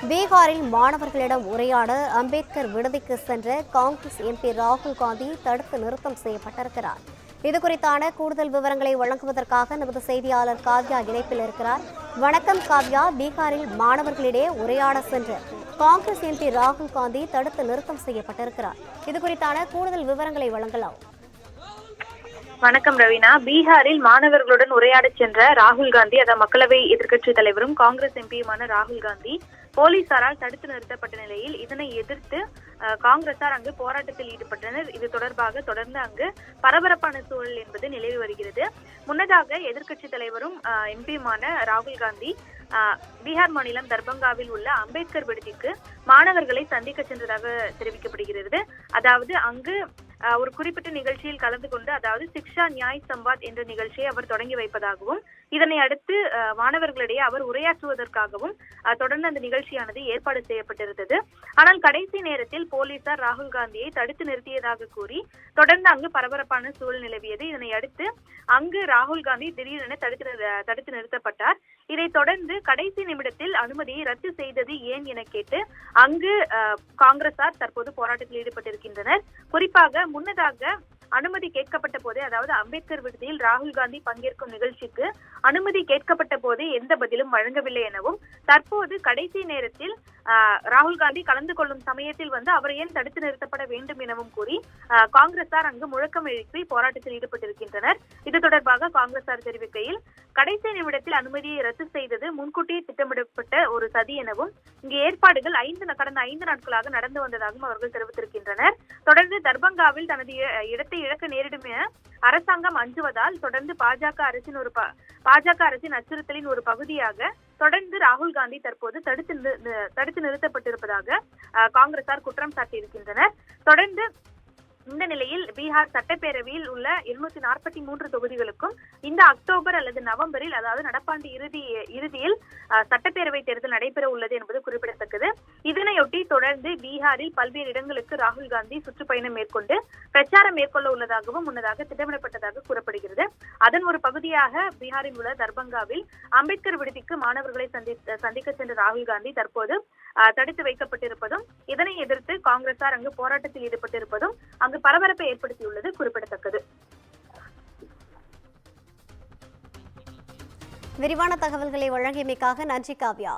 பீகாரில் மாணவர்களிடம் உரையாட அம்பேத்கர் விடுதிக்கு சென்ற காங்கிரஸ் எம்பி ராகுல் காந்தி தடுத்து நிறுத்தம் செய்யப்பட்டிருக்கிறார். இதுகுறித்தான கூடுதல் விவரங்களை வழங்குவதற்காக நமது செய்தியாளர் காவ்யா இணைப்பில் இருக்கிறார். வணக்கம் காவ்யா. பீகாரில் மாணவர்களிடையே உரையாட சென்ற காங்கிரஸ் எம்பி ராகுல் காந்தி தடுத்து நிறுத்தம் செய்யப்பட்டிருக்கிறார். இதுகுறித்தான கூடுதல் விவரங்களை வழங்கலாம். வணக்கம் ரவீனா. பீகாரில் மாணவர்களுடன் உரையாட சென்ற ராகுல் காந்தி, அதாவது மக்களவை எதிர்க்கட்சி தலைவரும் காங்கிரஸ் எம்பியுமான ராகுல் காந்தி போலீசாரால் தடுத்து நிறுத்தப்பட்ட நிலையில் இதனை எதிர்த்து காங்கிரசார் அங்கு போராட்டத்தில் ஈடுபட்டனர். இது தொடர்பாக தொடர்ந்து அங்கு பரபரப்பான சூழல் என்பது நிலவி வருகிறது. முன்னதாக எதிர்க்கட்சி தலைவரும் எம்பியுமான ராகுல் காந்தி பீகார் மாநிலம் தர்பங்காவில் உள்ள அம்பேத்கர் விடுதிக்கு மாணவர்களை சந்திக்க சென்றதாக தெரிவிக்கப்படுகிறது. அதாவது அங்கு ஒரு குறிப்பிட்ட நிகழ்ச்சியில் கலந்து கொண்டு, அதாவது சிக்ஷா நியாய் சம்வாத் என்ற நிகழ்ச்சியை அவர் தொடங்கி வைப்பதாகவும், இதனை அடுத்து மாணவர்களிடையே அவர் உரையாற்றுவதற்காகவும் தொடர்ந்து அந்த நிகழ்ச்சியானது ஏற்பாடு செய்யப்பட்டிருந்தது. ஆனால் கடைசி நேரத்தில் போலீசார் ராகுல் காந்தியை தடுத்து நிறுத்தியதாக கூறி தொடர்ந்து அங்கு பரபரப்பான சூழல் நிலவியது. இதனை அடுத்து அங்கு ராகுல் காந்தி திடீரென தடுத்து நிறுத்தப்பட்டார். இதைத் தொடர்ந்து கடைசி நிமிடத்தில் அனுமதியை ரத்து செய்தது ஏன் என கேட்டு அங்கு காங்கிரசார் தற்போது போராட்டத்தில் ஈடுபட்டிருக்கின்றனர். குறிப்பாக முன்னதாக அனுமதி கேட்கப்பட்ட போதே, அதாவது அம்பேத்கர் விடுதியில் ராகுல் காந்தி பங்கேற்கும் நிகழ்ச்சிக்கு அனுமதி கேட்கப்பட்ட போது எந்த பதிலும் வழங்கவில்லை எனவும், தற்போது கடைசி நேரத்தில் ராகுல் காந்தி கலந்து கொள்ளும் சமயத்தில் அவர் ஏன் தடுத்து நிறுத்தப்பட வேண்டும் எனவும் கூறி காங்கிரசார் அங்கு முழக்கம் எழுப்பி போராட்டத்தில் ஈடுபட்டிருக்கின்றனர். இது தொடர்பாக காங்கிரசார் தெரிவிக்கையில், கடைசி நிமிடத்தில் அனுமதியை ரத்து செய்தது முன்கூட்டியே திட்டமிடப்பட்ட ஒரு சதி எனவும், இங்கு ஏற்பாடுகள் கடந்த 5 நாட்களாக நடந்து வந்ததாகவும் அவர்கள் தெரிவித்திருக்கின்றனர். தொடர்ந்து தர்பங்காவில் தனது இடத்தை இழக்க நேரிடும் என அரசாங்கம் அஞ்சுவதால் தொடர்ந்து பாஜக அரசின் அச்சுறுத்தலின் ஒரு பகுதியாக தொடர்ந்து ராகுல் காந்தி தற்போது தடுத்து நிறுத்தப்பட்டிருப்பதாக காங்கிரசார் குற்றம் சாட்டியிருக்கின்றனர். தொடர்ந்து இந்த நிலையில் பீகார் சட்டப்பேரவையில் உள்ள 243 தொகுதிகளுக்கும் இந்த அக்டோபர் அல்லது நவம்பரில், அதாவது நடப்பாண்டு இறுதியில் சட்டப்பேரவை தேர்தல் நடைபெற உள்ளது என்பது குறிப்பிடத்தக்கது. இதனையொட்டி தொடர்ந்து பீகாரில் பல்வேறு இடங்களுக்கு ராகுல் காந்தி சுற்றுப்பயணம் மேற்கொண்டு பிரச்சாரம் மேற்கொள்ள உள்ளதாகவும் முன்னதாக திட்டமிடப்பட்டதாக கூறப்படுகிறது. அதன் ஒரு பகுதியாக பீகாரில் உள்ள தர்பங்காவில் அம்பேத்கர் விடுதிக்கு மாணவர்களை சந்திக்க சென்ற ராகுல் காந்தி தற்போது தடுத்து வைக்கப்பட்டிருப்பதும், இதனை எதிர்த்து காங்கிரசார் அங்கு போராட்டத்தில் ஈடுபட்டிருப்பதும் அங்கு பரபரப்பை ஏற்படுத்தியுள்ளது குறிப்பிடத்தக்கது. விரிவான தகவல்களை வழங்கியமைக்காக நன்றி காவ்யா.